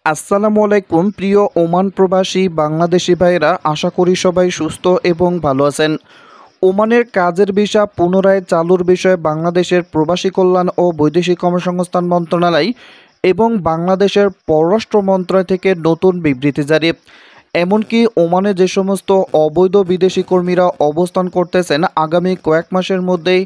আসসালামু আলাইকুম প্রিয় ওমান প্রবাসী বাংলাদেশি ভাইরা, আশা করি সবাই সুস্থ এবং ভালো আছেন। ওমানের কাজের ভিসা পুনরায় চালুর বিষয়ে বাংলাদেশের প্রবাসী কল্যাণ ও বৈদেশিক কর্মসংস্থান মন্ত্রণালয় এবং বাংলাদেশের পররাষ্ট্র মন্ত্রণালয় থেকে নতুন বিবৃতি জারি। এমনকি ওমানে যে সমস্ত অবৈধ বিদেশি কর্মীরা অবস্থান করতেছেন, আগামী কয়েক মাসের মধ্যেই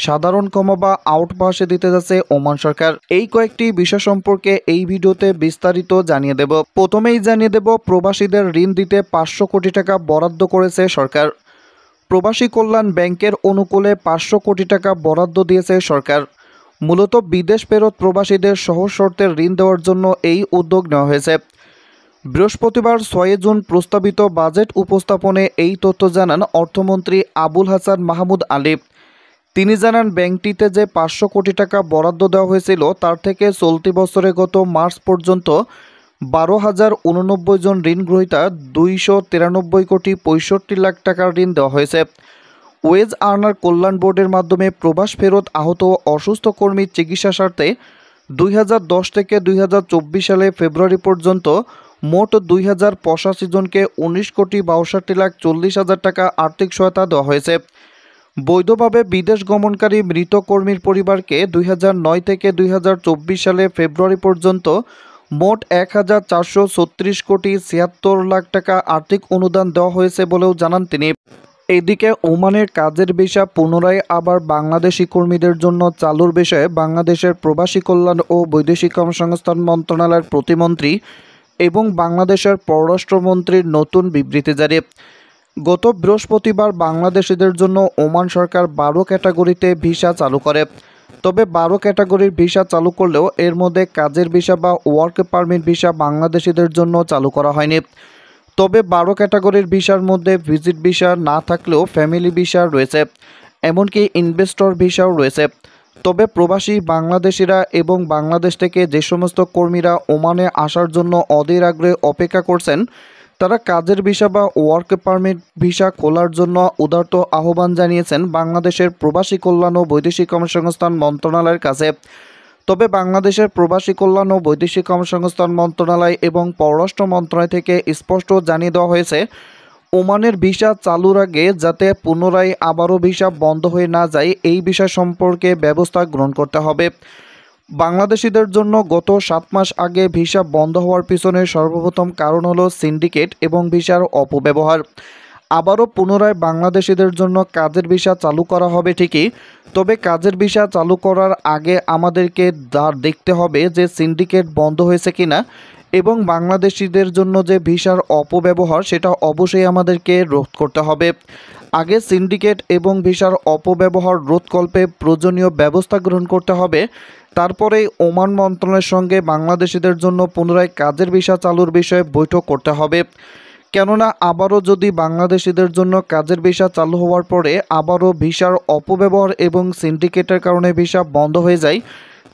সাধারণ ক্ষমা বা আউট পাসে দিতে যাচ্ছে ওমান সরকার। এই কয়েকটি বিষয় সম্পর্কে এই ভিডিওতে বিস্তারিত জানিয়ে দেব। প্রথমেই জানিয়ে দেব, প্রবাসীদের ঋণ দিতে 500 কোটি টাকা বরাদ্দ করেছে সরকার। প্রবাসী কল্যাণ ব্যাংকের অনুকূলে 500 কোটি টাকা বরাদ্দ দিয়েছে সরকার। মূলত বিদেশ ফেরত প্রবাসীদের সহজ শর্তে ঋণ দেওয়ার জন্য এই উদ্যোগ নেওয়া হয়েছে। বৃহস্পতিবার 6 জুন প্রস্তাবিত বাজেট উপস্থাপনে এই তথ্য জানান অর্থমন্ত্রী আবুল হাসান মাহমুদ আলী। তিনি জানান, ব্যাংকটিতে যে 500 কোটি টাকা বরাদ্দ দেওয়া হয়েছিল তার থেকে চলতি বছরে গত মার্চ পর্যন্ত 12,089 জন ঋণ গ্রহীতা 293 কোটি 65 লাখ টাকার ঋণ দেওয়া হয়েছে। ওয়েজ আর্নার কল্যাণ বোর্ডের মাধ্যমে প্রবাস ফেরত আহত ও অসুস্থ কর্মীর চিকিৎসা স্বার্থে 2010 থেকে 2024 সালে ফেব্রুয়ারি পর্যন্ত মোট 2085 জনকে 19 কোটি 62 লাখ 40 হাজার টাকা আর্থিক সহায়তা দেওয়া হয়েছে। বৈধভাবে বিদেশ গমনকারী মৃত কর্মীর পরিবারকে 2009 থেকে 2024 সালে ফেব্রুয়ারি পর্যন্ত মোট 1,436 কোটি 76 লাখ টাকা আর্থিক অনুদান দেওয়া হয়েছে বলেও জানান তিনি। এদিকে ওমানের কাজের ভিসা পুনরায় আবার বাংলাদেশি কর্মীদের জন্য চালুর বিষয়ে বাংলাদেশের প্রবাসী কল্যাণ ও বৈদেশিক কর্মসংস্থান মন্ত্রণালয়ের প্রতিমন্ত্রী এবং বাংলাদেশের পররাষ্ট্রমন্ত্রীর নতুন বিবৃতি জারি। গত বৃহস্পতিবার বাংলাদেশিদের জন্য ওমান সরকার 12 ক্যাটাগরিতে ভিসা চালু করে। তবে 12 ক্যাটাগরির ভিসা চালু করলেও এর মধ্যে কাজের ভিসা বা ওয়ার্ক পারমিট ভিসা বাংলাদেশিদের জন্য চালু করা হয়নি। তবে 12 ক্যাটাগরির ভিসার মধ্যে ভিজিট ভিসা না থাকলেও ফ্যামিলি ভিসা রয়েছে, এমনকি ইনভেস্টর ভিসাও রয়েছে। তবে প্রবাসী বাংলাদেশিরা এবং বাংলাদেশ থেকে যে সমস্ত কর্মীরা ওমানে আসার জন্য অধীর আগ্রহে অপেক্ষা করছেন, তারা কাজের ভিসা বা ওয়ার্ক পারমিট ভিসা খোলার জন্য উদারত আহ্বান জানিয়েছেন বাংলাদেশের প্রবাসী কল্যাণ ও বৈদেশিক কর্মসংস্থান মন্ত্রণালয়ের কাছে। তবে বাংলাদেশের প্রবাসী কল্যাণ ও বৈদেশিক কর্মসংস্থান মন্ত্রণালয় এবং পররাষ্ট্র মন্ত্রণালয় থেকে স্পষ্ট জানিয়ে দেওয়া হয়েছে, ওমানের ভিসা চালুর আগে যাতে পুনরায় আবারও ভিসা বন্ধ হয়ে না যায় এই বিষয় সম্পর্কে ব্যবস্থা গ্রহণ করতে হবে। বাংলাদেশিদের জন্য গত 7 মাস আগে ভিসা বন্ধ হওয়ার পিছনে সর্বপ্রথম কারণ হলো সিন্ডিকেট এবং ভিসার অপব্যবহার। আবারও পুনরায় বাংলাদেশিদের জন্য কাজের ভিসা চালু করা হবে ঠিকই, তবে কাজের ভিসা চালু করার আগে আমাদেরকে দেখতে হবে যে সিন্ডিকেট বন্ধ হয়েছে কিনা, এবং বাংলাদেশিদের জন্য যে ভিসার অপব্যবহার সেটা অবশ্যই আমাদেরকে রোধ করতে হবে। আগে সিন্ডিকেট এবং ভিসার অপব্যবহার রোধকল্পে প্রয়োজনীয় ব্যবস্থা গ্রহণ করতে হবে। তারপরেই ওমান মন্ত্রণালয়ের সঙ্গে বাংলাদেশিদের জন্য পুনরায় কাজের ভিসা চালুর বিষয়ে বৈঠক করতে হবে। কেননা আবারও যদি বাংলাদেশিদের জন্য কাজের ভিসা চালু হওয়ার পরে আবারও ভিসার অপব্যবহার এবং সিন্ডিকেটের কারণে ভিসা বন্ধ হয়ে যায়,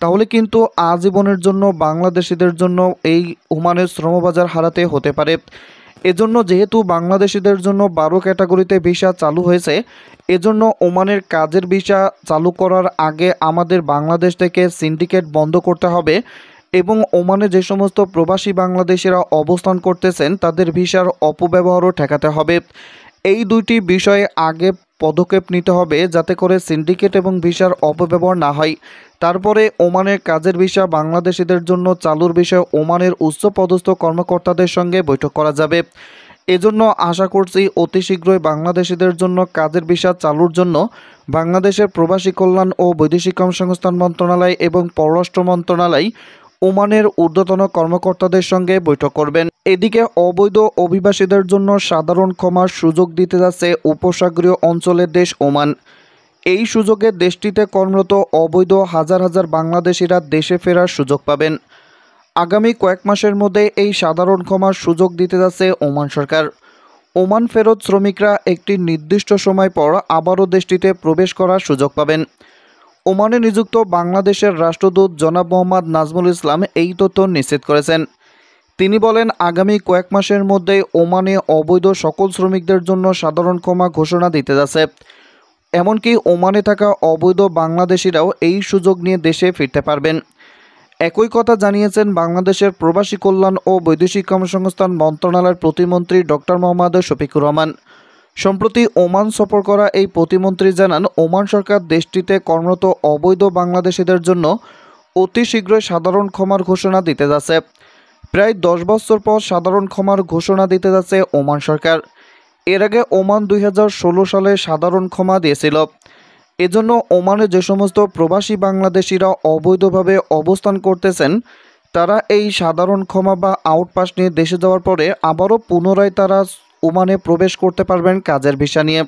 তাহলে কিন্তু আজীবনের জন্য বাংলাদেশিদের জন্য এই ওমানের শ্রমবাজার হারাতে হতে পারে। এজন্য যেহেতু বাংলাদেশিদের জন্য 12 ক্যাটাগরিতে ভিসা চালু হয়েছে, এজন্য ওমানের কাজের ভিসা চালু করার আগে আমাদের বাংলাদেশ থেকে সিন্ডিকেট বন্ধ করতে হবে এবং ওমানে যে সমস্ত প্রবাসী বাংলাদেশিরা অবস্থান করতেছেন তাদের ভিসার অপব্যবহারও ঠেকাতে হবে। এই দুইটি বিষয়ে আগে পদক্ষেপ নিতে হবে যাতে করে সিন্ডিকেট এবং ভিসার অপব্যবহার না হয়। তারপরে ওমানের কাজের ভিসা বাংলাদেশিদের জন্য চালুর বিষয়ে ওমানের উচ্চপদস্থ কর্মকর্তাদের সঙ্গে বৈঠক করা যাবে। এজন্য আশা করছি অতি শীঘ্রই বাংলাদেশিদের জন্য কাজের ভিসা চালুর জন্য বাংলাদেশের প্রবাসী কল্যাণ ও বৈদেশিক কর্মসংস্থান মন্ত্রণালয় এবং পররাষ্ট্র মন্ত্রণালয় ওমানের ঊর্ধ্বতন কর্মকর্তাদের সঙ্গে বৈঠক করবেন। এদিকে অবৈধ অভিবাসীদের জন্য সাধারণ ক্ষমার সুযোগ দিতে যাচ্ছে উপসাগরীয় অঞ্চলের দেশ ওমান। এই সুযোগে দেশটিতে কর্মরত অবৈধ হাজার হাজার বাংলাদেশিরা দেশে ফেরার সুযোগ পাবেন। আগামী কয়েক মাসের মধ্যে এই সাধারণ ক্ষমার সুযোগ দিতে যাচ্ছে ওমান সরকার। ওমান ফেরত শ্রমিকরা একটি নির্দিষ্ট সময় পর আবারও দেশটিতে প্রবেশ করার সুযোগ পাবেন। ওমানে নিযুক্ত বাংলাদেশের রাষ্ট্রদূত জনাব মোহাম্মদ নাজমুল ইসলাম এই তথ্য নিশ্চিত করেছেন। তিনি বলেন, আগামী কয়েক মাসের মধ্যে ওমানে অবৈধ সকল শ্রমিকদের জন্য সাধারণ ক্ষমা ঘোষণা দিতে যাচ্ছে। এমনকি ওমানে থাকা অবৈধ বাংলাদেশিরাও এই সুযোগ নিয়ে দেশে ফিরতে পারবেন। একই কথা জানিয়েছেন বাংলাদেশের প্রবাসী কল্যাণ ও বৈদেশিক কর্মসংস্থান মন্ত্রণালয়ের প্রতিমন্ত্রী ডক্টর মোহাম্মদ শফিকুর রহমান। সম্প্রতি ওমান সফর করা এই প্রতিমন্ত্রী জানান, ওমান সরকার দেশটিতে কর্মরত অবৈধ বাংলাদেশিদের জন্য অতি শীঘ্রই সাধারণ ক্ষমার ঘোষণা দিতে যাচ্ছে। প্রায় 10 বছর পর সাধারণ ক্ষমার ঘোষণা দিতে যাচ্ছে ওমান সরকার। এর আগে ওমান 2016 সালে সাধারণ ক্ষমা দিয়েছিল। এজন্য ওমানে যে সমস্ত প্রবাসী বাংলাদেশিরা অবৈধভাবে অবস্থান করতেছেন, তারা এই সাধারণ ক্ষমা বা আউটপাস নিয়ে দেশে যাওয়ার পরে আবারও পুনরায় তারা ওমানে প্রবেশ করতে পারবেন কাজের ভিসা নিয়ে।